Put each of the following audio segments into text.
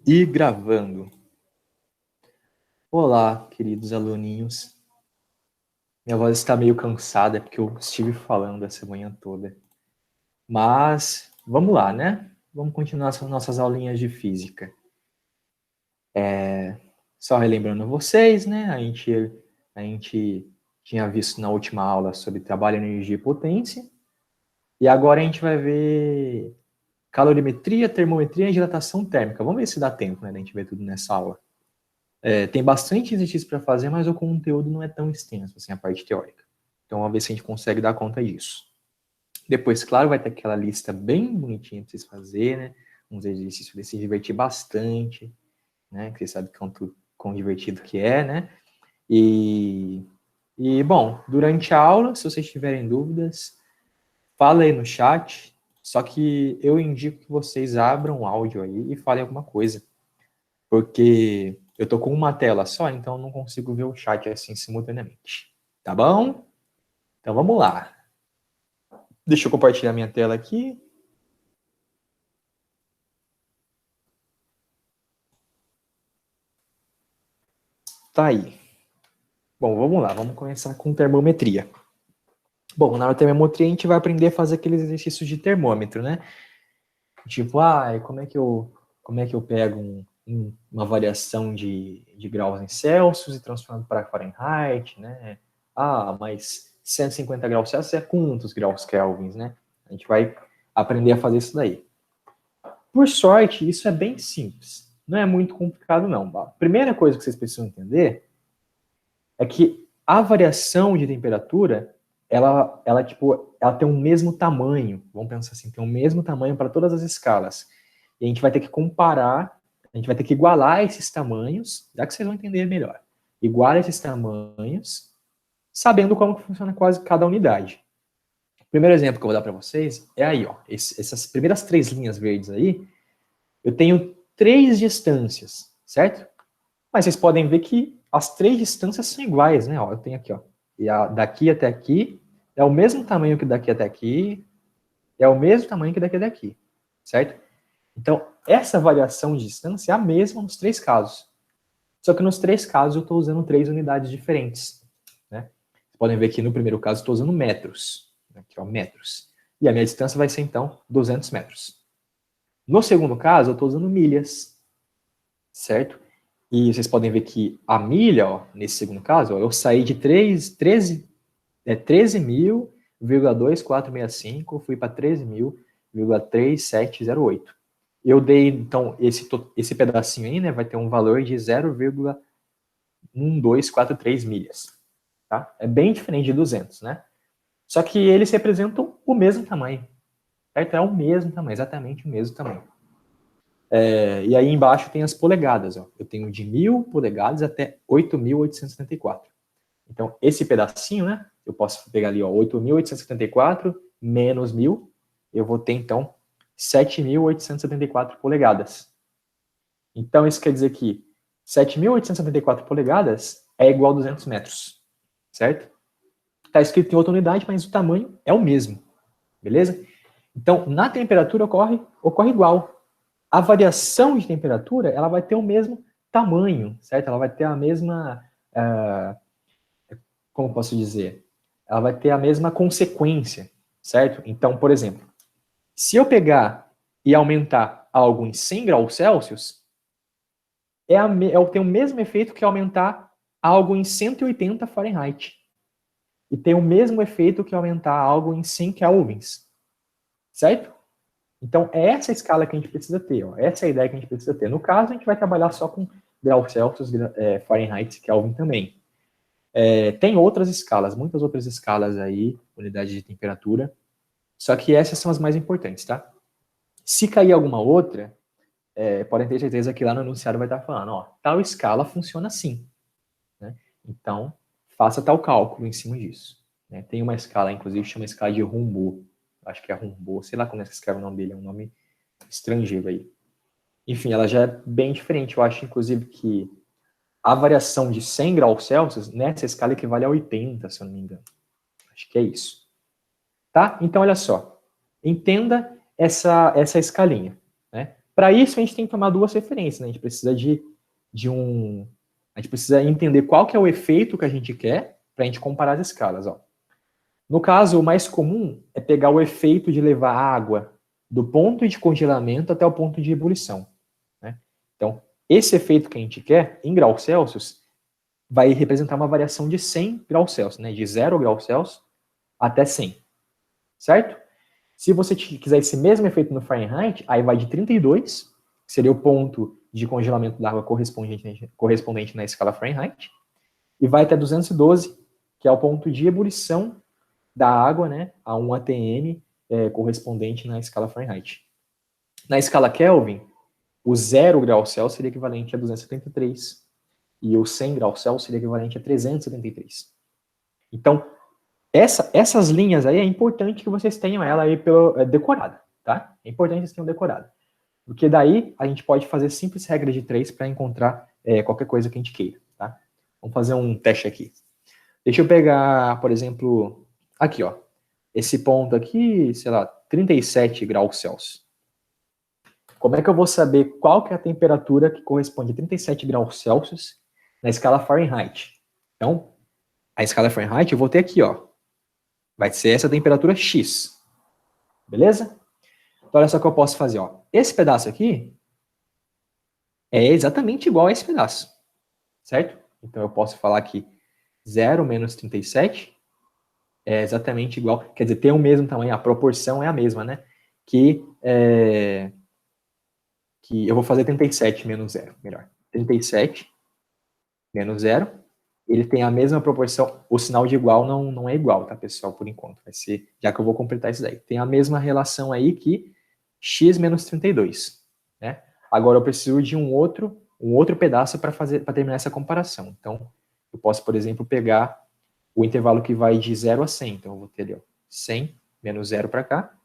E gravando. Olá, queridos aluninhos. Minha voz está meio cansada, porque eu estive falando essa manhã toda. Mas, vamos lá, né? Vamos continuar as nossas aulinhas de física. Só relembrando vocês, né? A gente tinha visto na última aula sobre trabalho, energia e potência. E agora a gente vai ver calorimetria, termometria e dilatação térmica. Vamos ver se dá tempo, né? Da gente ver tudo nessa aula. Tem bastante exercício para fazer, mas o conteúdo não é tão extenso, assim, a parte teórica. Então, vamos ver se a gente consegue dar conta disso. Depois, claro, vai ter aquela lista bem bonitinha para vocês fazerem, né? Uns exercícios para se divertir bastante, né? Que vocês sabem quão divertido que é, né? Bom, durante a aula, se vocês tiverem dúvidas, fala aí no chat. Só que eu indico que vocês abram o áudio aí e falem alguma coisa. Porque eu tô com uma tela só, então eu não consigo ver o chat assim simultaneamente. Tá bom? Então vamos lá. Deixa eu compartilhar minha tela aqui. Tá aí. Bom, vamos lá. Vamos começar com termometria. Bom, na termometria a gente vai aprender a fazer aqueles exercícios de termômetro, né? Tipo, como é que eu pego uma variação de graus em Celsius e transformo para Fahrenheit, né? Mas 150 graus Celsius é quantos graus Kelvins, né? A gente vai aprender a fazer isso daí. Por sorte, isso é bem simples. Não é muito complicado, não. A primeira coisa que vocês precisam entender é que a variação de temperatura, ela tem o mesmo tamanho. Vamos pensar assim, tem o mesmo tamanho para todas as escalas. E a gente vai ter que comparar, a gente vai ter que igualar esses tamanhos, já que vocês vão entender melhor. Igualar esses tamanhos, sabendo como funciona quase cada unidade. O primeiro exemplo que eu vou dar para vocês é aí, ó. Essas primeiras 3 linhas verdes aí, eu tenho 3 distâncias, certo? Mas vocês podem ver que as 3 distâncias são iguais, né? Ó, eu tenho aqui, ó. E daqui até aqui é o mesmo tamanho que daqui até aqui, é o mesmo tamanho que daqui até aqui, certo? Então, essa variação de distância é a mesma nos 3 casos. Só que nos 3 casos eu estou usando 3 unidades diferentes, né? Vocês podem ver que no primeiro caso eu estou usando metros. Aqui, ó, metros. E a minha distância vai ser, então, 200 metros. No segundo caso, eu estou usando milhas, certo? E vocês podem ver que a milha, ó, nesse segundo caso, ó, eu saí de 13.000,2465, fui para 13.000,3708. Eu dei, então, esse pedacinho aí, né, vai ter um valor de 0,1243 milhas. Tá? É bem diferente de 200, né? Só que eles representam o mesmo tamanho. Certo? É o mesmo tamanho, exatamente o mesmo tamanho. E aí embaixo tem as polegadas. Ó. Eu tenho de 1.000 polegadas até 8.874. Então, esse pedacinho, né? Eu posso pegar ali, ó, 8.874 menos 1.000. Eu vou ter, então, 7.874 polegadas. Então, isso quer dizer que 7.874 polegadas é igual a 200 metros. Certo? Está escrito em outra unidade, mas o tamanho é o mesmo. Beleza? Então, na temperatura ocorre igual. A variação de temperatura, ela vai ter o mesmo tamanho, certo? Ela vai ter a mesma, como posso dizer? Ela vai ter a mesma consequência, certo? Então, por exemplo, se eu pegar e aumentar algo em 100 graus Celsius, tem o mesmo efeito que aumentar algo em 180 Fahrenheit. E tem o mesmo efeito que aumentar algo em 100 kelvins, certo? Então, é essa a escala que a gente precisa ter. Ó. Essa é a ideia que a gente precisa ter. No caso, a gente vai trabalhar só com graus Celsius, Fahrenheit e Kelvin também. Tem outras escalas, muitas outras escalas aí, unidade de temperatura. Só que essas são as mais importantes, tá? Se cair alguma outra, podem ter certeza que lá no enunciado vai estar falando, ó, tal escala funciona assim. Né? Então, faça tal cálculo em cima disso. Né? Tem uma escala, inclusive, que chama escala de Rumbaud. Acho que é Rumbaud, sei lá como é que se escreve o nome dele, é um nome estrangeiro aí. Enfim, ela já é bem diferente. Eu acho, inclusive, que a variação de 100 graus Celsius nessa escala equivale a 80, se eu não me engano. Acho que é isso. Tá? Então, olha só. Entenda essa escalinha. Né? Para isso, a gente tem que tomar duas referências, né? A gente precisa a gente precisa entender qual que é o efeito que a gente quer para a gente comparar as escalas, ó. No caso, o mais comum é pegar o efeito de levar a água do ponto de congelamento até o ponto de ebulição, né? Então, esse efeito que a gente quer, em graus Celsius, vai representar uma variação de 100 graus Celsius, né? De 0 graus Celsius até 100, certo? Se você quiser esse mesmo efeito no Fahrenheit, aí vai de 32, que seria o ponto de congelamento da água correspondente na escala Fahrenheit, e vai até 212, que é o ponto de ebulição da água, né, a 1 atm, correspondente na escala Fahrenheit. Na escala Kelvin, o 0 graus Celsius seria equivalente a 273, e o 100 graus Celsius seria equivalente a 373. Então, essas linhas aí é importante que vocês tenham ela aí decorada, tá? É importante que vocês tenham decorada. Porque daí a gente pode fazer simples regras de 3 para encontrar qualquer coisa que a gente queira, tá? Vamos fazer um teste aqui. Deixa eu pegar, por exemplo, aqui, ó. Esse ponto aqui, sei lá, 37 graus Celsius. Como é que eu vou saber qual que é a temperatura que corresponde a 37 graus Celsius na escala Fahrenheit? Então, a escala Fahrenheit eu vou ter aqui, ó. Vai ser essa temperatura X. Beleza? Então, olha só o que eu posso fazer, ó. Esse pedaço aqui é exatamente igual a esse pedaço. Certo? Então, eu posso falar que 0 menos 37 é exatamente igual. Quer dizer, tem o mesmo tamanho, a proporção é a mesma, né? Que eu vou fazer 37 menos 0. Melhor. 37 menos 0. Ele tem a mesma proporção. O sinal de igual não é igual, tá, pessoal? Por enquanto. Vai ser, já que eu vou completar isso daí. Tem a mesma relação aí que x menos 32. Né? Agora eu preciso de um outro pedaço para terminar essa comparação. Então, eu posso, por exemplo, pegar o intervalo que vai de 0 a 100. Então, eu vou ter ali, ó, 100 menos 0 para cá.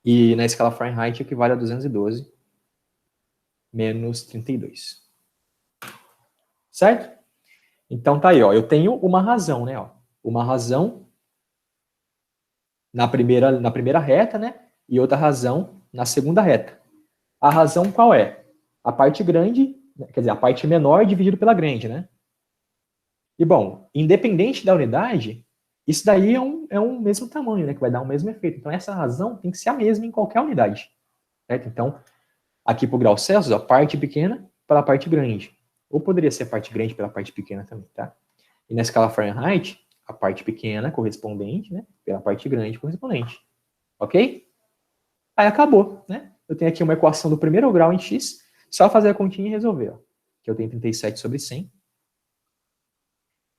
E na escala Fahrenheit equivale a 212 menos 32. Certo? Então, tá aí, ó. Eu tenho uma razão, né? Ó, uma razão na primeira reta, né? E outra razão na segunda reta. A razão qual é? A parte grande, quer dizer, a parte menor dividido pela grande, né? E, bom, independente da unidade, isso daí é um mesmo tamanho, né? Que vai dar o mesmo efeito. Então, essa razão tem que ser a mesma em qualquer unidade. Certo? Então, aqui para o grau Celsius, a parte pequena pela parte grande. Ou poderia ser a parte grande pela parte pequena também, tá? E na escala Fahrenheit, a parte pequena correspondente, né? Pela parte grande correspondente. Ok? Aí acabou, né? Eu tenho aqui uma equação do primeiro grau em x, só fazer a continha e resolver. Ó. Aqui eu tenho 37 sobre 100.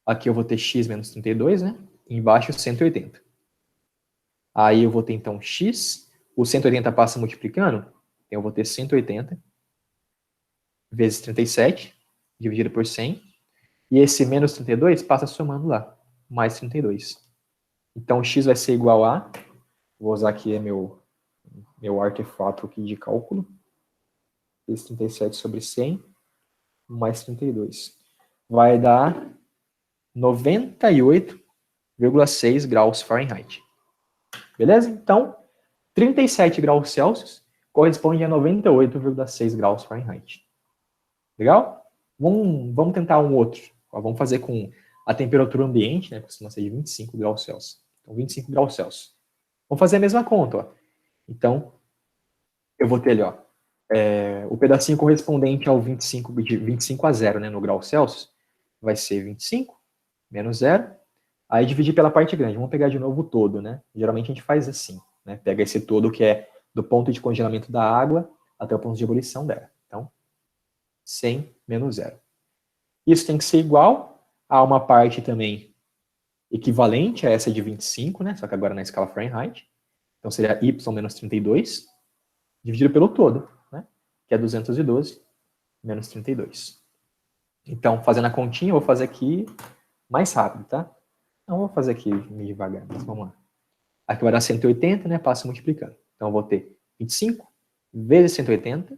Aqui eu vou ter x menos 32, né? E embaixo 180. Aí eu vou ter, então, x. O 180 passa multiplicando. Então eu vou ter 180 vezes 37, dividido por 100. E esse menos 32 passa somando lá. Mais 32. Então, x vai ser igual a... Vou usar aqui meu artefato aqui de cálculo. 37 sobre 100, mais 32. Vai dar 98,6 graus Fahrenheit. Beleza? Então, 37 graus Celsius corresponde a 98,6 graus Fahrenheit. Legal? Vamos tentar um outro. Vamos fazer com a temperatura ambiente, né? Costuma ser de 25 graus Celsius. Então, 25 graus Celsius. Vamos fazer a mesma conta, ó. Então, eu vou ter ali, ó, o pedacinho correspondente ao 25, de 25 a 0, né, no grau Celsius, vai ser 25 menos 0. Aí dividir pela parte grande. Vamos pegar de novo o todo, né? Geralmente a gente faz assim, né? Pega esse todo que é do ponto de congelamento da água até o ponto de ebulição dela. Então, 100 menos 0. Isso tem que ser igual a uma parte também equivalente a essa de 25, né? Só que agora na escala Fahrenheit. Então seria y menos 32, dividido pelo todo, né? Que é 212 menos 32. Então, fazendo a continha, eu vou fazer aqui mais rápido, tá? Não vou fazer aqui meio devagar, mas vamos lá. Aqui vai dar 180, né? Passa multiplicando. Então, eu vou ter 25 vezes 180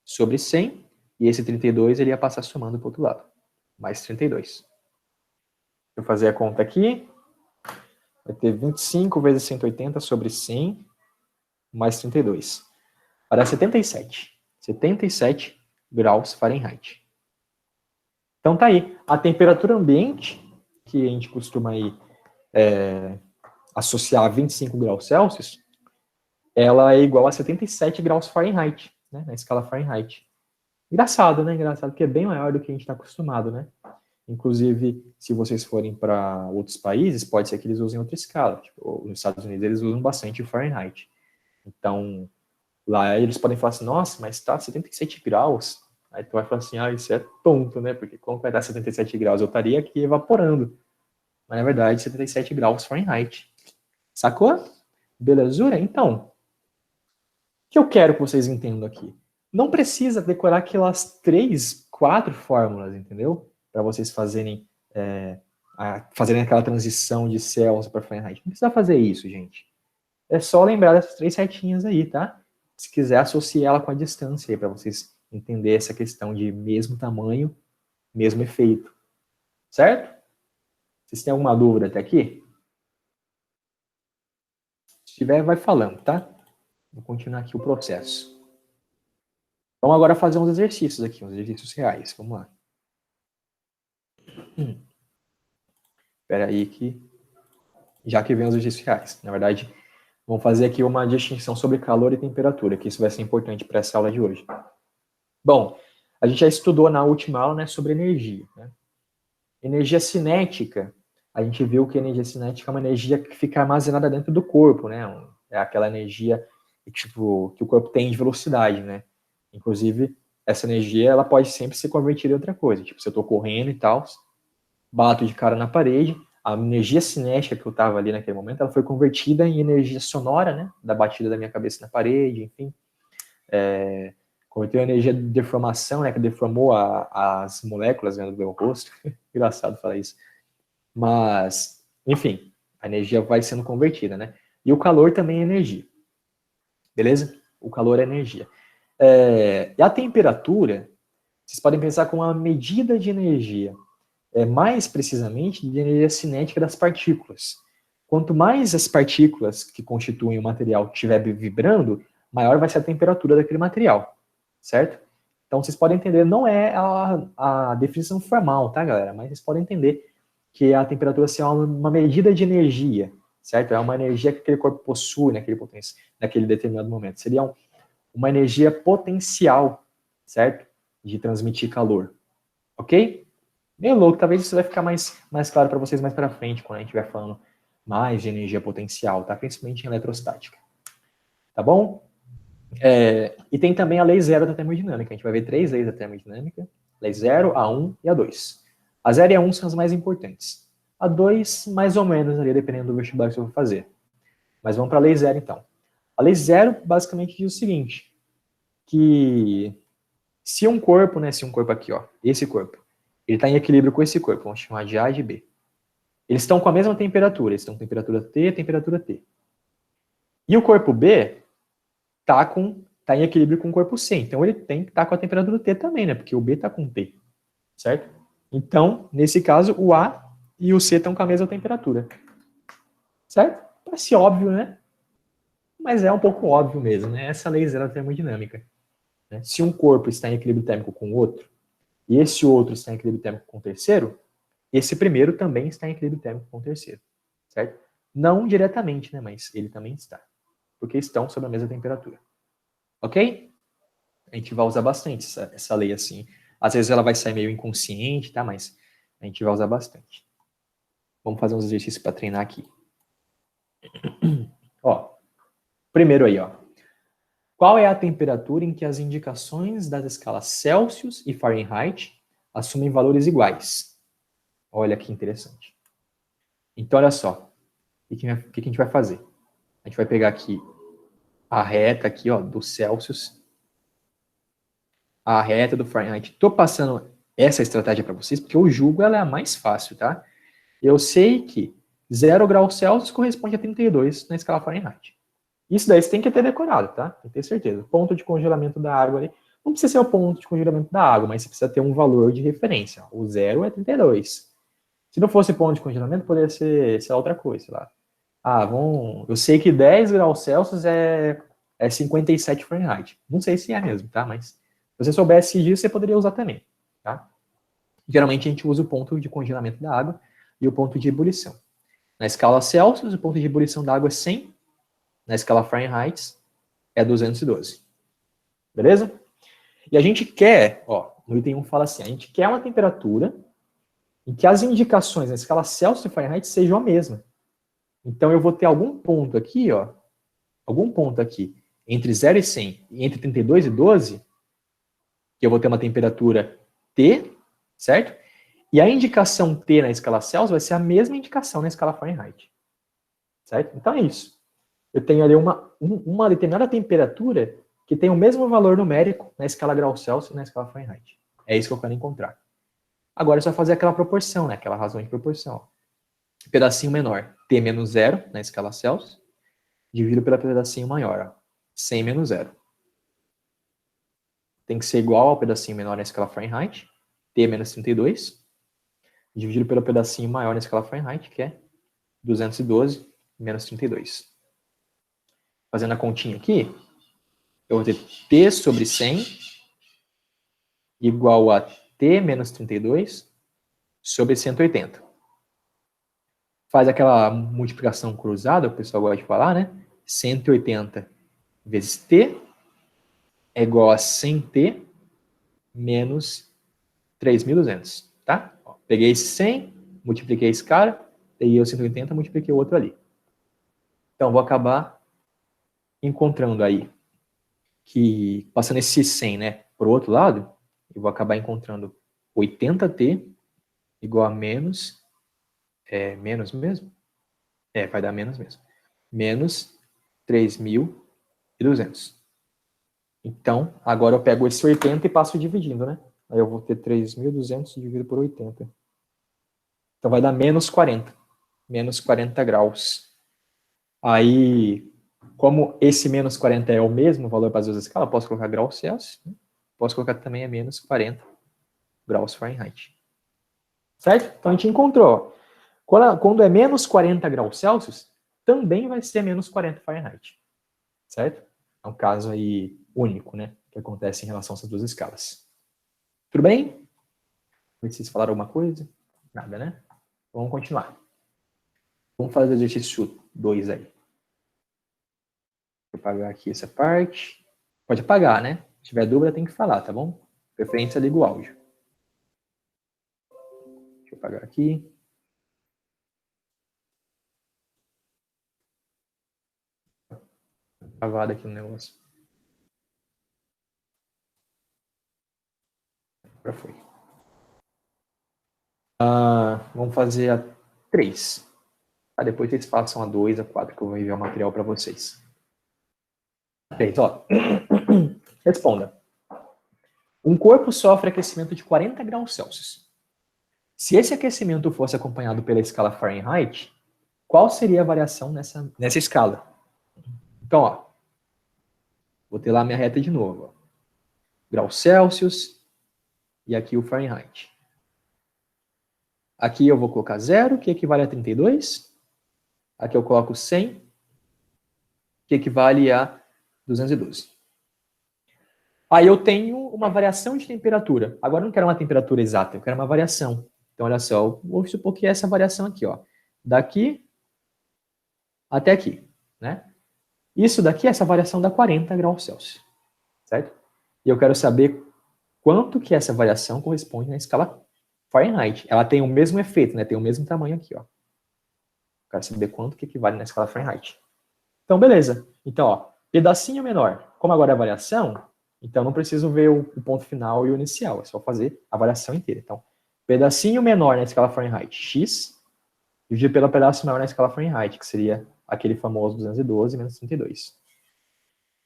sobre 100. E esse 32 ele ia passar somando para o outro lado. Mais 32. Deixa eu fazer a conta aqui. Vai ter 25 vezes 180 sobre 100 mais 32. vai dar 77. 77 graus Fahrenheit. Então tá aí. A temperatura ambiente, que a gente costuma aí, associar a 25 graus Celsius, ela é igual a 77 graus Fahrenheit, né, na escala Fahrenheit. Engraçado, né? Engraçado, porque é bem maior do que a gente está acostumado, né? Inclusive, se vocês forem para outros países, pode ser que eles usem outra escala. Tipo, nos Estados Unidos, eles usam bastante o Fahrenheit. Então, lá eles podem falar assim, nossa, mas está 77 graus. Aí tu vai falar assim, isso é tonto, né? Porque como vai dar 77 graus? Eu estaria aqui evaporando. Mas, na verdade, 77 graus Fahrenheit. Sacou? Belezura? Então, o que eu quero que vocês entendam aqui? Não precisa decorar aquelas 3, 4 fórmulas, entendeu? Para vocês fazerem aquela transição de Celsius para Fahrenheit. Não precisa fazer isso, gente. É só lembrar dessas 3 setinhas aí, tá? Se quiser, associe ela com a distância aí, para vocês entenderem essa questão de mesmo tamanho, mesmo efeito. Certo? Vocês têm alguma dúvida até aqui? Se tiver, vai falando, tá? Vou continuar aqui o processo. Vamos agora fazer uns exercícios aqui, uns exercícios reais. Vamos lá. Espera aí que... Já que vem os exercícios reais. Na verdade, vamos fazer aqui uma distinção sobre calor e temperatura, que isso vai ser importante para essa aula de hoje. Bom, a gente já estudou na última aula, né, sobre energia, né? Energia cinética, a gente viu que a energia cinética é uma energia que fica armazenada dentro do corpo, né? É aquela energia tipo, que o corpo tem de velocidade, né? Inclusive, essa energia ela pode sempre ser convertida em outra coisa. Tipo, se eu estou correndo e tal, bato de cara na parede, a energia cinética que eu estava ali naquele momento, ela foi convertida em energia sonora, né? Da batida da minha cabeça na parede, enfim. Converteu a energia de deformação, né? Que deformou as moléculas, né, do meu rosto. Engraçado falar isso. Mas, enfim, a energia vai sendo convertida, né? E o calor também é energia. Beleza? O calor é energia. E a temperatura, vocês podem pensar como uma medida de energia, mais precisamente de energia cinética das partículas. Quanto mais as partículas que constituem o material estiver vibrando, maior vai ser a temperatura daquele material, certo? Então, vocês podem entender, não é a definição formal, tá, galera? Mas vocês podem entender que a temperatura é uma medida de energia, certo? É uma energia que aquele corpo possui naquele determinado momento. Seria uma energia potencial, certo? De transmitir calor, ok? Meio louco, talvez isso vai ficar mais claro para vocês mais para frente, quando a gente estiver falando mais de energia potencial, tá? Principalmente em eletrostática. Tá bom? E tem também a lei zero da termodinâmica. A gente vai ver 3 leis da termodinâmica. Lei 0, a 1 e a 2. A 0 e a 1 são as mais importantes. A 2, mais ou menos, ali, dependendo do vestibular que você for fazer. Mas vamos para a lei 0, então. A lei 0, basicamente, diz o seguinte, que se um corpo aqui, ó, esse corpo, ele está em equilíbrio com esse corpo, vamos chamar de A e de B. Eles estão com a mesma temperatura, eles estão com temperatura T, temperatura T. E o corpo B tá em equilíbrio com o corpo C, então ele tem que estar com a temperatura T também, né? Porque o B está com T, certo? Então, nesse caso, o A e o C estão com a mesma temperatura, certo? Parece óbvio, né? Mas é um pouco óbvio mesmo, né? Essa lei zero da termodinâmica. Né? Se um corpo está em equilíbrio térmico com o outro, e esse outro está em equilíbrio térmico com o terceiro, esse primeiro também está em equilíbrio térmico com o terceiro, certo? Não diretamente, né? Mas ele também está, porque estão sob a mesma temperatura. Ok? A gente vai usar bastante essa lei assim. Às vezes ela vai sair meio inconsciente, tá? Mas a gente vai usar bastante. Vamos fazer uns exercícios para treinar aqui. Ó, primeiro aí, ó. Qual é a temperatura em que as indicações das escalas Celsius e Fahrenheit assumem valores iguais? Olha que interessante. Então, olha só. O que a gente vai fazer? A gente vai pegar aqui a reta aqui, ó, do Celsius, a reta do Fahrenheit. Estou passando essa estratégia para vocês porque eu julgo ela é a mais fácil, tá? Eu sei que 0 graus Celsius corresponde a 32 na escala Fahrenheit. Isso daí você tem que ter decorado, tá? Tem que ter certeza. Ponto de congelamento da água ali. Não precisa ser o ponto de congelamento da água, mas você precisa ter um valor de referência. O 0 é 32. Se não fosse ponto de congelamento, poderia ser outra coisa, sei lá. Eu sei que 10 graus Celsius é é 57 Fahrenheit. Não sei se é mesmo, tá? Mas se você soubesse disso, você poderia usar também, tá? Geralmente a gente usa o ponto de congelamento da água e o ponto de ebulição. Na escala Celsius, o ponto de ebulição da água é 100. Na escala Fahrenheit, é 212. Beleza? E a gente quer, ó, no item 1 fala assim, a gente quer uma temperatura em que as indicações na escala Celsius e Fahrenheit sejam a mesma. Então eu vou ter algum ponto aqui, ó, algum ponto aqui, entre 0 e 100, e entre 32 e 12, que eu vou ter uma temperatura T, certo? E a indicação T na escala Celsius vai ser a mesma indicação na escala Fahrenheit. Certo? Então é isso. Eu tenho ali uma determinada temperatura que tem o mesmo valor numérico na escala grau Celsius e na escala Fahrenheit. É isso que eu quero encontrar. Agora é só fazer aquela proporção, né? Aquela razão de proporção. Pedacinho menor, T menos 0 na escala Celsius, dividido pelo pedacinho maior, ó, 100 menos 0. Tem que ser igual ao pedacinho menor na escala Fahrenheit, T menos 32, dividido pelo pedacinho maior na escala Fahrenheit, que é 212 menos 32. Fazendo a continha aqui, eu vou ter T sobre 100 igual a T menos 32 sobre 180. Faz aquela multiplicação cruzada, o pessoal gosta de falar, né? 180 vezes T é igual a 100T menos 3.200, tá? Ó, peguei esse 100, multipliquei esse cara, peguei o 180, multipliquei o outro ali. Então, vou acabar encontrando aí que, passando esse 100, né, para o outro lado, eu vou acabar encontrando 80T igual a menos, menos mesmo? Vai dar menos mesmo. Menos 3.200. Então, agora eu pego esse 80 e passo dividindo, né? Aí eu vou ter 3.200 dividido por 80. Então vai dar menos 40. Menos 40 graus. Aí, como esse menos 40 é o mesmo valor para as duas escalas, eu posso colocar graus Celsius. Né? Posso colocar também menos 40 graus Fahrenheit. Certo? Então a gente encontrou. Quando é menos 40 graus Celsius, também vai ser menos 40 Fahrenheit. Certo? É um caso aí único, né? Que acontece em relação a essas duas escalas. Tudo bem? Vocês falaram alguma coisa? Nada, né? Vamos continuar. Vamos fazer o exercício 2 aí. Vou apagar aqui essa parte. Pode apagar, né? Se tiver dúvida, tem que falar, tá bom? Preferência, liga o áudio. Deixa eu apagar aqui. Travado aqui no negócio. Agora foi. Vamos fazer a 3. Depois vocês façam a 2, a 4, que eu vou enviar o material para vocês. 3, ó. Responda. Um corpo sofre aquecimento de 40 graus Celsius. Se esse aquecimento fosse acompanhado pela escala Fahrenheit, qual seria a variação nessa escala? Então, ó, vou ter lá a minha reta de novo. Ó. Graus Celsius e aqui o Fahrenheit. Aqui eu vou colocar 0, que equivale a 32. Aqui eu coloco 100, que equivale a 212. Aí eu tenho uma variação de temperatura. Agora eu não quero uma temperatura exata, eu quero uma variação. Então, olha só, eu vou supor que é essa variação aqui, ó. Daqui até aqui, né? Isso daqui, essa variação dá 40 graus Celsius, certo? E eu quero saber quanto que essa variação corresponde na escala Fahrenheit. Ela tem o mesmo efeito, né? Tem o mesmo tamanho aqui, ó. Quero saber quanto que equivale na escala Fahrenheit. Então, beleza. Então, ó, pedacinho menor. Como agora é a variação, então não preciso ver o ponto final e o inicial. É só fazer a variação inteira. Então, pedacinho menor na escala Fahrenheit, x, dividido pelo pedaço maior na escala Fahrenheit, que seria aquele famoso 212 menos 32.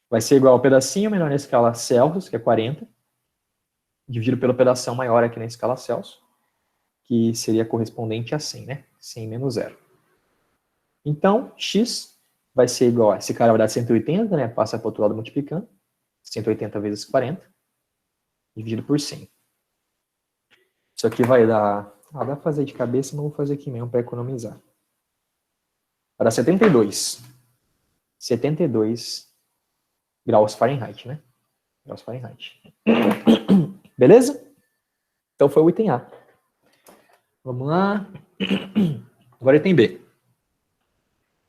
Vai ser igual ao pedacinho menor na escala Celsius, que é 40, dividido pelo pedação maior aqui na escala Celsius, que seria correspondente a 100, né? 100 menos 0. Então, x vai ser igual a, esse cara vai dar 180, né? Passa para o outro lado multiplicando. 180 vezes 40, dividido por 100. Isso aqui vai dar... dá para fazer de cabeça, mas vou fazer aqui mesmo para economizar. Vai dar 72. 72 graus Fahrenheit, né? Graus Fahrenheit. Beleza? Então foi o item A. Vamos lá. Agora item B.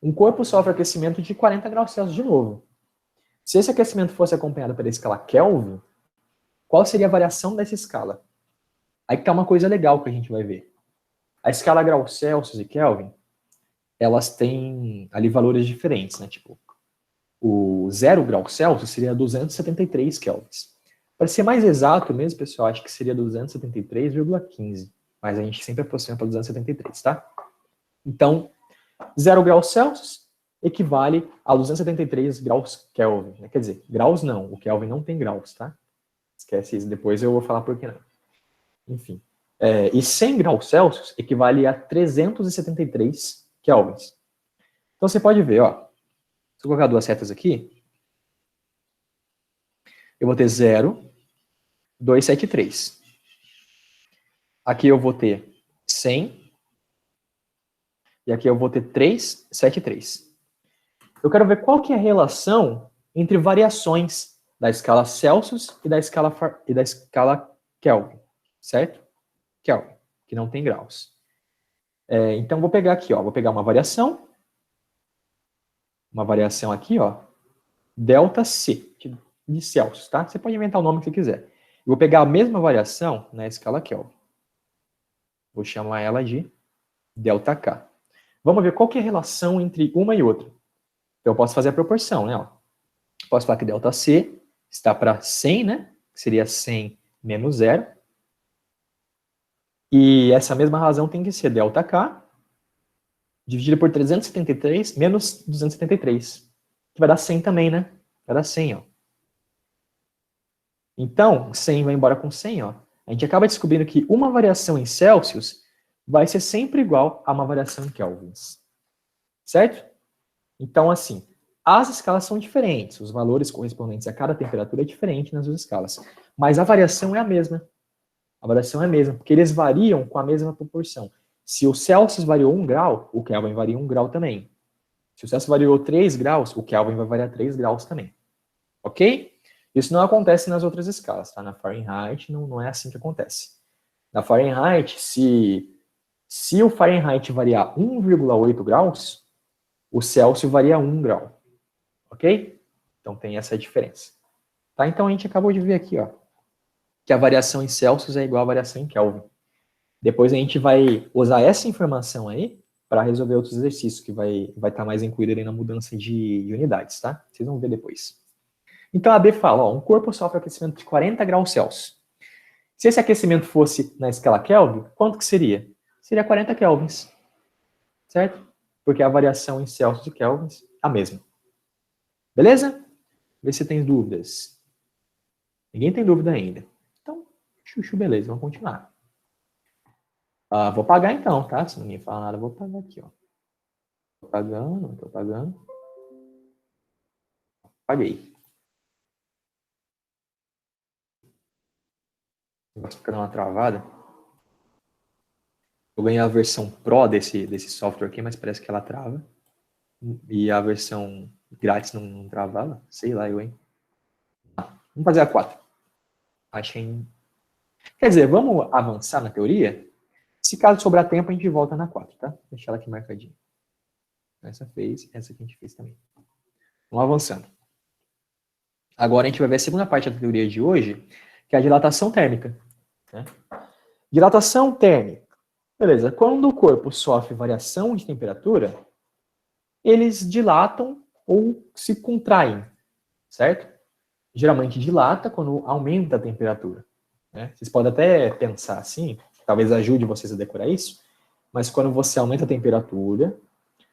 Um corpo sofre aquecimento de 40 graus Celsius de novo. Se esse aquecimento fosse acompanhado pela escala Kelvin, qual seria a variação dessa escala? Aí que tá uma coisa legal que a gente vai ver. A escala graus Celsius e Kelvin, elas têm ali valores diferentes, né? Tipo, o 0 graus Celsius seria 273 kelvins. Para ser mais exato mesmo, pessoal, acho que seria 273,15. Mas a gente sempre aproxima para 273, tá? Então, 0 graus Celsius equivale a 273 graus Kelvin. Né? Quer dizer, graus não, o Kelvin não tem graus, tá? Esquece isso, depois eu vou falar por que não. Enfim. E 100 graus Celsius equivale a 373 kelvins. Então você pode ver, ó. Se eu colocar duas setas aqui, eu vou ter 0, 273. Aqui eu vou ter 100. E aqui eu vou ter 373. Eu quero ver qual que é a relação entre variações da escala Celsius e da escala Kelvin, certo? Kelvin, que não tem graus. Então, vou pegar aqui, ó, vou pegar uma variação aqui, ó, delta C, de Celsius, tá? Você pode inventar o nome que você quiser. Eu vou pegar a mesma variação na escala Kelvin. Vou chamar ela de delta K. Vamos ver qual que é a relação entre uma e outra. Então, eu posso fazer a proporção, né? Ó. Posso falar que delta C está para 100, né? Que seria 100 menos 0. E essa mesma razão tem que ser delta K dividido por 373 menos 273. Que vai dar 100 também, né? Vai dar 100, ó. Então, 100 vai embora com 100, ó. A gente acaba descobrindo que uma variação em Celsius vai ser sempre igual a uma variação em kelvins. Certo? Então, assim, as escalas são diferentes. Os valores correspondentes a cada temperatura é diferente nas duas escalas. Mas a variação é a mesma. A variação é a mesma, porque eles variam com a mesma proporção. Se o Celsius variou 1 grau, o Kelvin varia 1 grau também. Se o Celsius variou 3 graus, o Kelvin vai variar 3 graus também. Ok? Isso não acontece nas outras escalas, tá? Na Fahrenheit não é assim que acontece. Na Fahrenheit, se o Fahrenheit variar 1,8 graus, o Celsius varia 1 grau. Ok? Então tem essa diferença. Tá? Então a gente acabou de ver aqui, ó, que a variação em Celsius é igual à variação em Kelvin. Depois a gente vai usar essa informação aí para resolver outros exercícios que vai estar mais incluído ali na mudança de unidades, tá? Vocês vão ver depois. Então a B fala, ó, um corpo sofre aquecimento de 40 graus Celsius. Se esse aquecimento fosse na escala Kelvin, quanto que seria? Seria 40 kelvins, certo? Porque a variação em Celsius e kelvins é a mesma. Beleza? Vê se tem dúvidas. Ninguém tem dúvida ainda. Então, chuchu, beleza, vamos continuar. Vou pagar então, tá? Se ninguém falar nada, vou pagar aqui, ó. Tô pagando. Paguei. O negócio fica dando uma travada. Eu ganhei a versão Pro desse software aqui, mas parece que ela trava. E a versão grátis não travava. Sei lá, eu, hein? Vamos fazer a 4. Achei. Quer dizer, vamos avançar na teoria? Se caso sobrar tempo, a gente volta na 4, tá? Vou deixar ela aqui marcadinha. Essa fez, essa aqui a gente fez também. Vamos avançando. Agora a gente vai ver a segunda parte da teoria de hoje, que é a dilatação térmica. Né? Dilatação térmica. Beleza, quando o corpo sofre variação de temperatura, eles dilatam ou se contraem, certo? Geralmente dilata quando aumenta a temperatura. Né? Vocês podem até pensar assim, talvez ajude vocês a decorar isso, mas quando você aumenta a temperatura,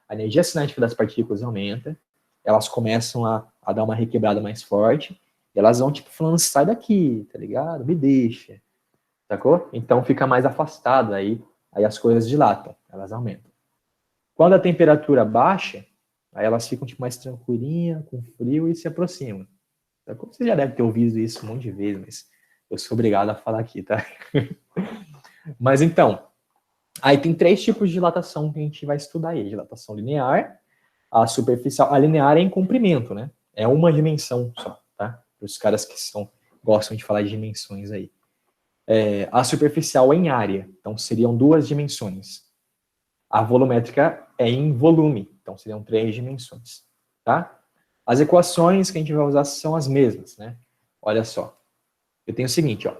a energia cinética das partículas aumenta, elas começam a dar uma requebrada mais forte, e elas vão tipo falando, sai daqui, tá ligado? Me deixa, sacou? Então fica mais afastado, aí as coisas dilatam, elas aumentam. Quando a temperatura baixa, aí elas ficam tipo mais tranquilinhas, com frio e se aproximam. Sacou? Você já deve ter ouvido isso um monte de vezes, mas eu sou obrigado a falar aqui, tá? Mas então, aí tem 3 tipos de dilatação que a gente vai estudar aí. Dilatação linear, a superficial. A linear é em comprimento, né? É uma dimensão só, tá? Para os caras que gostam de falar de dimensões aí. A superficial é em área, então seriam 2 dimensões. A volumétrica é em volume, então seriam 3 dimensões, tá? As equações que a gente vai usar são as mesmas, né? Olha só. Eu tenho o seguinte, ó.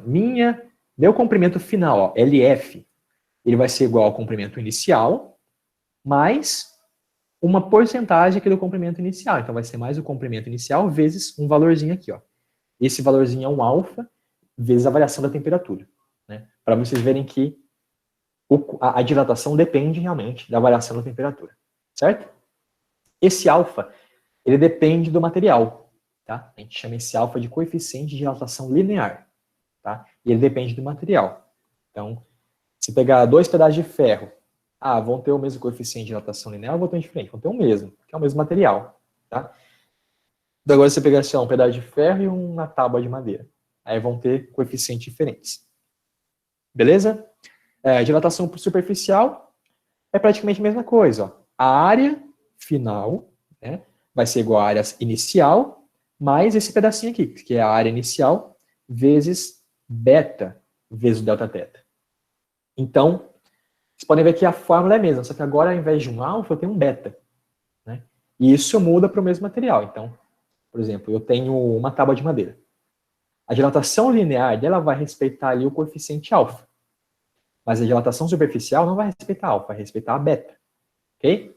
Meu comprimento final, ó, LF, ele vai ser igual ao comprimento inicial, mais uma porcentagem aqui do comprimento inicial. Então, vai ser mais o comprimento inicial vezes um valorzinho aqui, ó. Esse valorzinho é um alfa vezes a variação da temperatura, né? Para vocês verem que a dilatação depende realmente da variação da temperatura, certo? Esse alfa, ele depende do material, tá? A gente chama esse alfa de coeficiente de dilatação linear, tá? E ele depende do material. Então, se pegar 2 pedaços de ferro, vão ter o mesmo coeficiente de dilatação linear ou vão ter diferente? Vão ter o mesmo, que é o mesmo material, tá? Então, agora você pegar assim, um pedaço de ferro e uma tábua de madeira. Aí vão ter coeficientes diferentes. Beleza? Dilatação superficial é praticamente a mesma coisa. Ó. A área final, né, vai ser igual à área inicial, mais esse pedacinho aqui, que é a área inicial, vezes beta, vezes o delta teta. Então, vocês podem ver que a fórmula é a mesma, só que agora, ao invés de um alfa, eu tenho um beta. Né? E isso muda para o mesmo material. Então, por exemplo, eu tenho uma tábua de madeira. A dilatação linear dela vai respeitar ali o coeficiente alfa. Mas a dilatação superficial não vai respeitar alfa, vai respeitar a beta. Ok?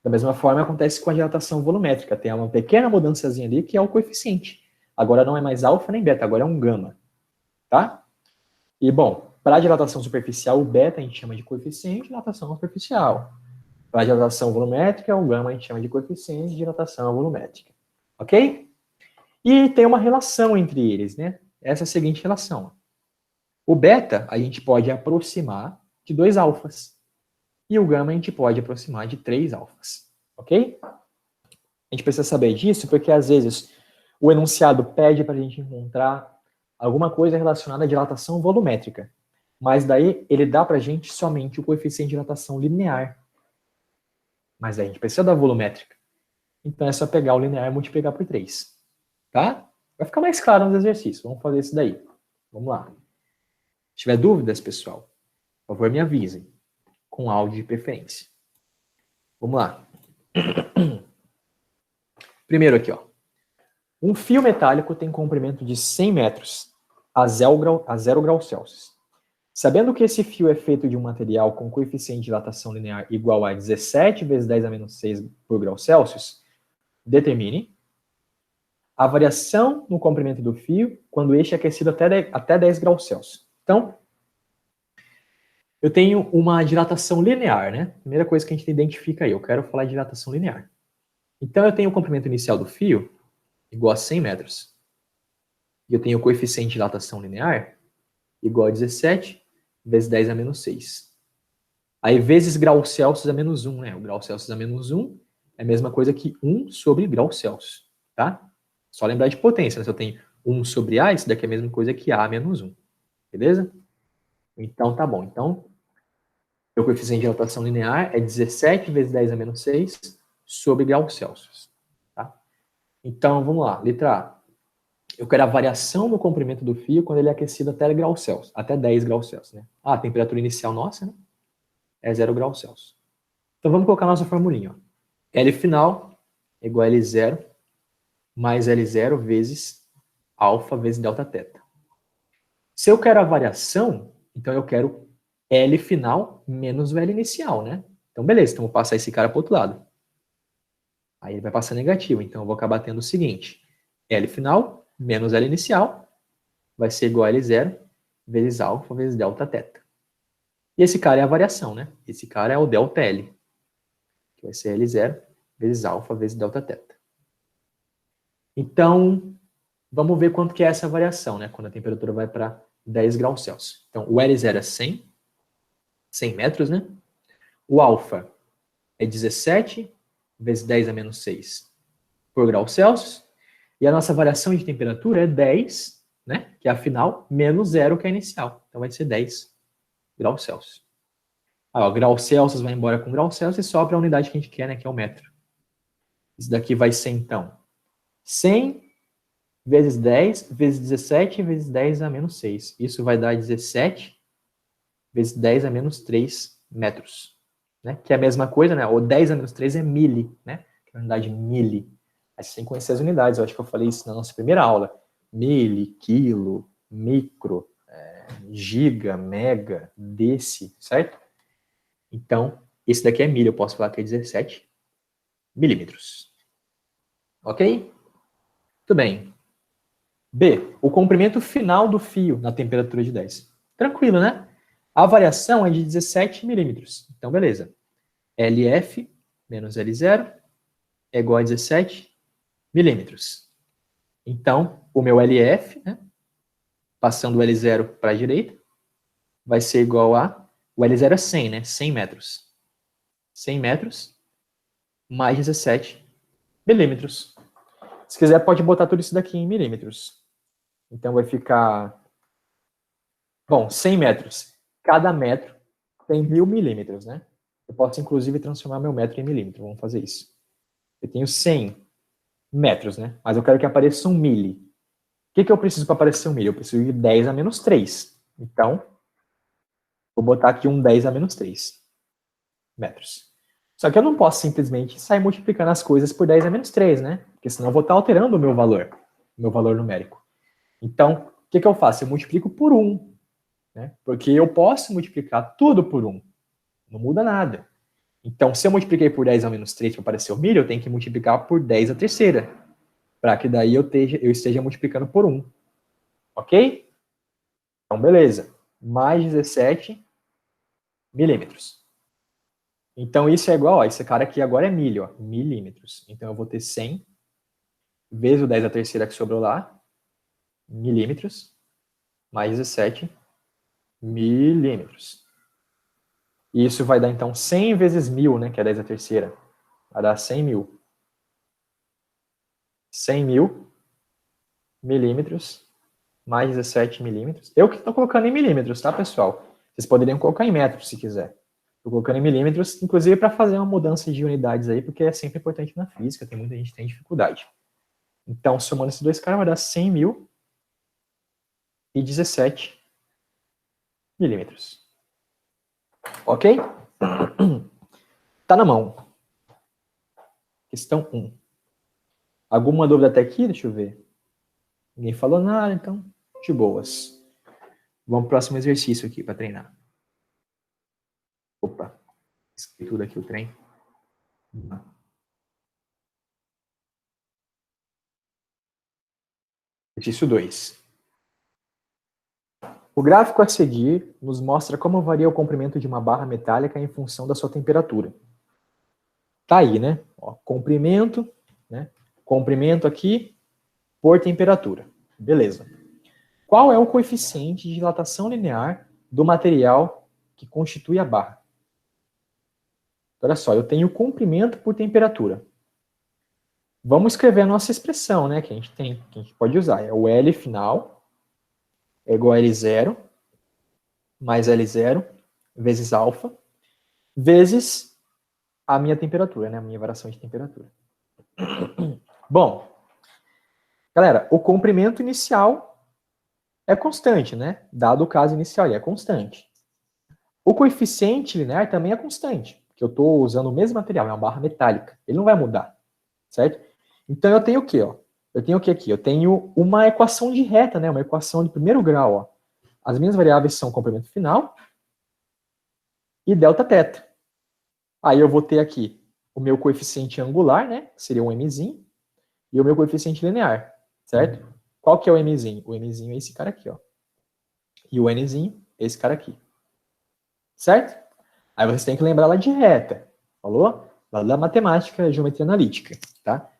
Da mesma forma, acontece com a dilatação volumétrica. Tem uma pequena mudançazinha ali, que é o coeficiente. Agora não é mais alfa nem beta, agora é um gama. Tá? E, bom, para a dilatação superficial, o beta a gente chama de coeficiente de dilatação superficial. Para a dilatação volumétrica, o gama a gente chama de coeficiente de dilatação volumétrica. Ok? E tem uma relação entre eles, né? Essa é a seguinte relação. O beta a gente pode aproximar de 2 alfas. E o gama a gente pode aproximar de 3 alfas. Ok? A gente precisa saber disso porque, às vezes, o enunciado pede para a gente encontrar alguma coisa relacionada à dilatação volumétrica. Mas daí ele dá para a gente somente o coeficiente de dilatação linear. Mas daí a gente precisa da volumétrica. Então é só pegar o linear e multiplicar por 3. Tá? Vai ficar mais claro nos exercícios. Vamos fazer isso daí. Vamos lá. Se tiver dúvidas, pessoal, por favor, me avisem. Com áudio de preferência. Vamos lá. Primeiro aqui, ó. Um fio metálico tem comprimento de 100 metros a 0 graus Celsius. Sabendo que esse fio é feito de um material com coeficiente de dilatação linear igual a 17 vezes 10 a menos 6 por grau Celsius, determine a variação no comprimento do fio quando este é aquecido até 10 graus Celsius. Então, eu tenho uma dilatação linear, né? Primeira coisa que a gente identifica aí, eu quero falar de dilatação linear. Então, eu tenho o comprimento inicial do fio igual a 100 metros. E eu tenho o coeficiente de dilatação linear igual a 17 vezes 10 a menos 6. Aí, vezes grau Celsius a menos 1, né? O grau Celsius a menos 1 é a mesma coisa que 1 sobre grau Celsius, tá? Só lembrar de potência, né? Se eu tenho 1 sobre A, isso daqui é a mesma coisa que A menos 1. Beleza? Então, tá bom. Então, meu coeficiente de dilatação linear é 17 vezes 10 a menos 6 sobre grau Celsius. Tá? Então, vamos lá. Letra A. Eu quero a variação no comprimento do fio quando ele é aquecido até grau Celsius, até 10 graus Celsius. Né? A temperatura inicial nossa, né, é 0 graus Celsius. Então, vamos colocar a nossa formulinha. Ó. L final é igual a L0 mais L0 vezes alfa vezes delta teta. Se eu quero a variação, então eu quero L final menos o L inicial, né? Então, beleza, então vou passar esse cara para o outro lado. Aí ele vai passar negativo, então eu vou acabar tendo o seguinte, L final menos L inicial vai ser igual a L0 vezes alfa vezes delta teta. E esse cara é a variação, né? Esse cara é o delta L, que vai ser L0 vezes alfa vezes delta teta. Então, vamos ver quanto que é essa variação, né? Quando a temperatura vai para 10 graus Celsius. Então, o L0 é 100 metros, né? O alfa é 17 vezes 10 a menos 6 por grau Celsius. E a nossa variação de temperatura é 10, né? Que é a final, menos 0, que é a inicial. Então, vai ser 10 graus Celsius. Ó, grau Celsius vai embora com grau Celsius e sobra a unidade que a gente quer, né? Que é o metro. Isso daqui vai ser, então, 100 vezes 10 vezes 17 vezes 10 a menos 6. Isso vai dar 17 vezes 10 a menos 3 metros. Né? Que é a mesma coisa, né? O 10 a menos 3 é mili, né? Que é a unidade mili. Aí você tem que conhecer as unidades. Eu acho que eu falei isso na nossa primeira aula. Mili, quilo, micro, giga, mega, deci, certo? Então, esse daqui é milho. Eu posso falar que é 17 milímetros. Ok? Tudo bem. B, o comprimento final do fio na temperatura de 10. Tranquilo, né? A variação é de 17 milímetros. Então, beleza. LF menos L0 é igual a 17 milímetros. Então, o meu LF, né, passando o L0 para a direita, vai ser igual a... O L0 é 100, né? 100 metros. 100 metros mais 17 milímetros. Se quiser, pode botar tudo isso daqui em milímetros. Então, vai ficar... Bom, 100 metros. Cada metro tem 1000 milímetros, né? Eu posso, inclusive, transformar meu metro em milímetro. Vamos fazer isso. Eu tenho 100 metros, né? Mas eu quero que apareça um mili. O que eu preciso para aparecer um mili? Eu preciso de 10 a menos 3. Então, vou botar aqui um 10 a menos 3 metros. Só que eu não posso simplesmente sair multiplicando as coisas por 10 a menos 3, né? Porque senão eu vou estar alterando o meu valor numérico. Então, o que eu faço? Eu multiplico por 1. Né? Porque eu posso multiplicar tudo por 1. Não muda nada. Então, se eu multipliquei por 10 a menos 3 para aparecer o milho, eu tenho que multiplicar por 10 a terceira. Para que daí eu esteja multiplicando por 1. Ok? Então, beleza. Mais 17 milímetros. Então, isso é igual, ó, esse cara aqui agora é milho, ó, milímetros. Então, eu vou ter 100 vezes o 10 a terceira que sobrou lá, milímetros, mais 17 milímetros. E isso vai dar, então, 100 vezes 1000, né, que é 10 a terceira. Vai dar 100 mil. 100 mil milímetros mais 17 milímetros. Eu que estou colocando em milímetros, tá, pessoal? Vocês poderiam colocar em metros, se quiser. Estou colocando em milímetros, inclusive para fazer uma mudança de unidades aí, porque é sempre importante na física, tem muita gente que tem dificuldade. Então, somando esses dois caras, vai dar 100 mil e 17 milímetros. Ok? Tá na mão. Questão 1. Alguma dúvida até aqui? Deixa eu ver. Ninguém falou nada, então, de boas. Vamos pro próximo exercício aqui para treinar. Opa, esqueci tudo aqui o trem. Exercício 2. O gráfico a seguir nos mostra como varia o comprimento de uma barra metálica em função da sua temperatura. Tá aí, né? Ó, comprimento, né? Comprimento aqui por temperatura. Beleza. Qual é o coeficiente de dilatação linear do material que constitui a barra? Olha só, eu tenho comprimento por temperatura. Vamos escrever a nossa expressão, né? Que a gente pode usar. É o L final é igual a L0 mais L0 vezes alfa vezes a minha temperatura, né? A minha variação de temperatura. Bom, galera, o comprimento inicial é constante, né? Dado o caso inicial, ele é constante. O coeficiente linear também é constante, porque eu estou usando o mesmo material, é uma barra metálica. Ele não vai mudar, certo? Então eu tenho o quê? Ó? Eu tenho o que aqui? Eu tenho uma equação de reta, né? Uma equação de primeiro grau. Ó. As minhas variáveis são comprimento final e delta teta. Aí eu vou ter aqui o meu coeficiente angular, né? Que seria um mzinho, e o meu coeficiente linear, certo? Qual que é o mzinho? O mzinho é esse cara aqui, ó. E o nzinho é esse cara aqui. Certo? Aí você tem que lembrar lá de reta. Falou? Lá da matemática, geometria analítica, tá?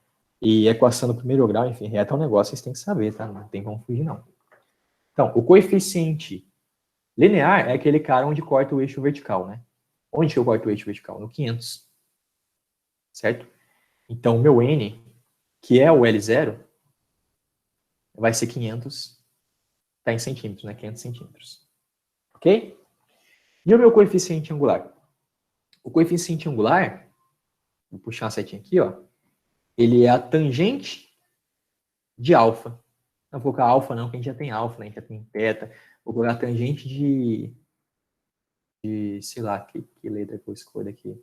E equação do primeiro grau, enfim, reta é um negócio que vocês têm que saber, tá? Não tem como fugir, não. Então, o coeficiente linear é aquele cara onde corta o eixo vertical, né? Onde que eu corto o eixo vertical? No 500. Certo? Então, o meu N, que é o L0, vai ser 500, tá em centímetros, né? 500 centímetros. Ok? E o meu coeficiente angular? O coeficiente angular, vou puxar uma setinha aqui, ó. Ele é a tangente de alfa. Não vou colocar alfa não, que a gente já tem alfa, né? A gente já tem beta. Vou colocar tangente de sei lá, que letra que eu escolho aqui.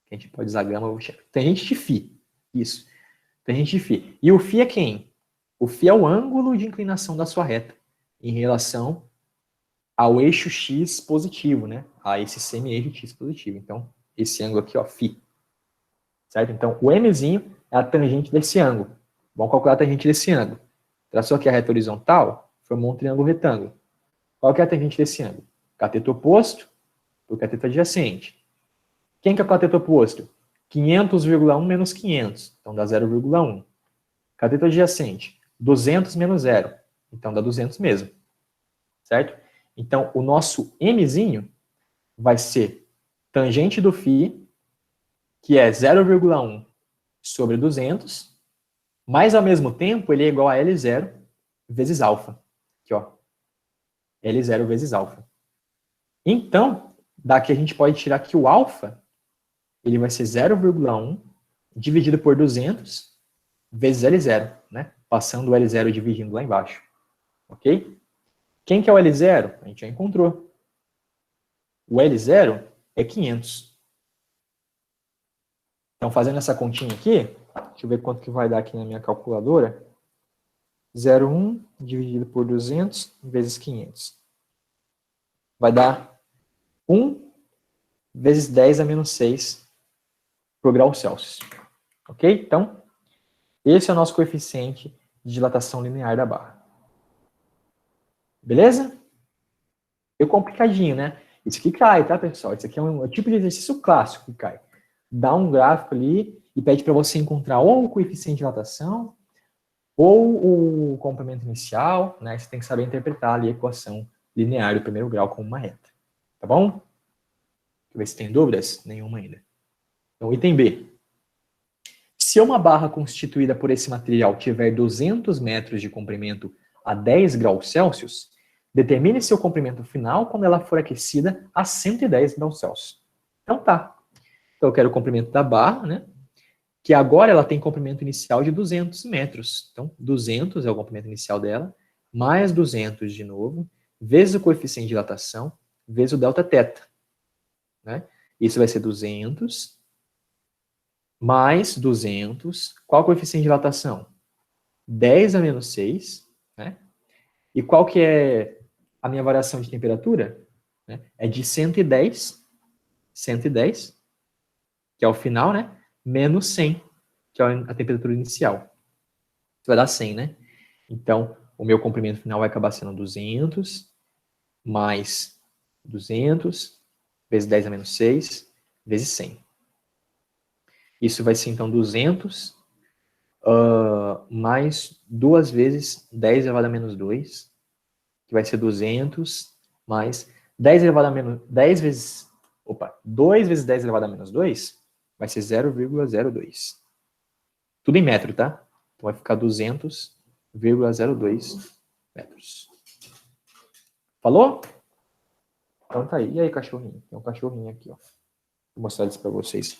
Que a gente pode usar gama. Tangente de φ. Isso. Tangente de φ. E o φ é quem? O φ é o ângulo de inclinação da sua reta em relação ao eixo x positivo, né? A esse semi-eixo x positivo. Então, esse ângulo aqui, ó, φ. Certo? Então, o mzinho é a tangente desse ângulo. Vamos calcular a tangente desse ângulo. Traçou aqui a reta horizontal, formou um triângulo retângulo. Qual que é a tangente desse ângulo? Cateto oposto por cateto adjacente. Quem que é o cateto oposto? 500,1 menos 500. Então, dá 0,1. Cateto adjacente. 200 menos 0. Então, dá 200 mesmo. Certo? Então, o nosso mzinho vai ser tangente do φ, que é 0,1 sobre 200, mas, ao mesmo tempo, ele é igual a L0 vezes alfa. Aqui, ó. L0 vezes alfa. Então, daqui a gente pode tirar que o alfa, ele vai ser 0,1 dividido por 200 vezes L0, né? Passando o L0 dividindo lá embaixo. Ok? Quem que é o L0? A gente já encontrou. O L0 é 500. Então, fazendo essa continha aqui, deixa eu ver quanto que vai dar aqui na minha calculadora. 0,1 dividido por 200 vezes 500. Vai dar 1 vezes 10 a menos 6 por grau Celsius. Ok? Então, esse é o nosso coeficiente de dilatação linear da barra. Beleza? É complicadinho, né? Isso aqui cai, tá, pessoal? Isso aqui é um tipo de exercício clássico que cai. Dá um gráfico ali e pede para você encontrar ou o coeficiente de dilatação ou o comprimento inicial, né? Você tem que saber interpretar ali a equação linear do primeiro grau como uma reta. Tá bom? Deixa eu ver se tem dúvidas. Nenhuma ainda. Então, item B. Se uma barra constituída por esse material tiver 200 metros de comprimento a 10 graus Celsius, determine seu comprimento final quando ela for aquecida a 110 graus Celsius. Então tá. Então eu quero o comprimento da barra, né? Que agora ela tem comprimento inicial de 200 metros. Então 200 é o comprimento inicial dela, mais 200 de novo, vezes o coeficiente de dilatação, vezes o delta θ. Né? Isso vai ser 200 mais 200. Qual o coeficiente de dilatação? 10 a menos 6. Né? E qual que é a minha variação de temperatura? Né? É de 110, que é o final, né? Menos 100, que é a temperatura inicial. Isso vai dar 100, né? Então, o meu comprimento final vai acabar sendo 200 mais 200 vezes 10 a menos 6 vezes 100. Isso vai ser, então, 200 mais 2 vezes 10 elevado a menos 2, que vai ser 200 mais 10 elevado a menos 10 vezes, 2 vezes 10 elevado a menos 2 vai ser 0,02. Tudo em metro, tá? Então vai ficar 200,02 metros. Falou? Então tá aí. E aí, cachorrinho? Tem um cachorrinho aqui, ó. Vou mostrar isso pra vocês.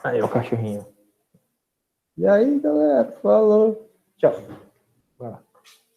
Aí, o cachorrinho. E aí, galera? Falou. Tchau. Vai lá.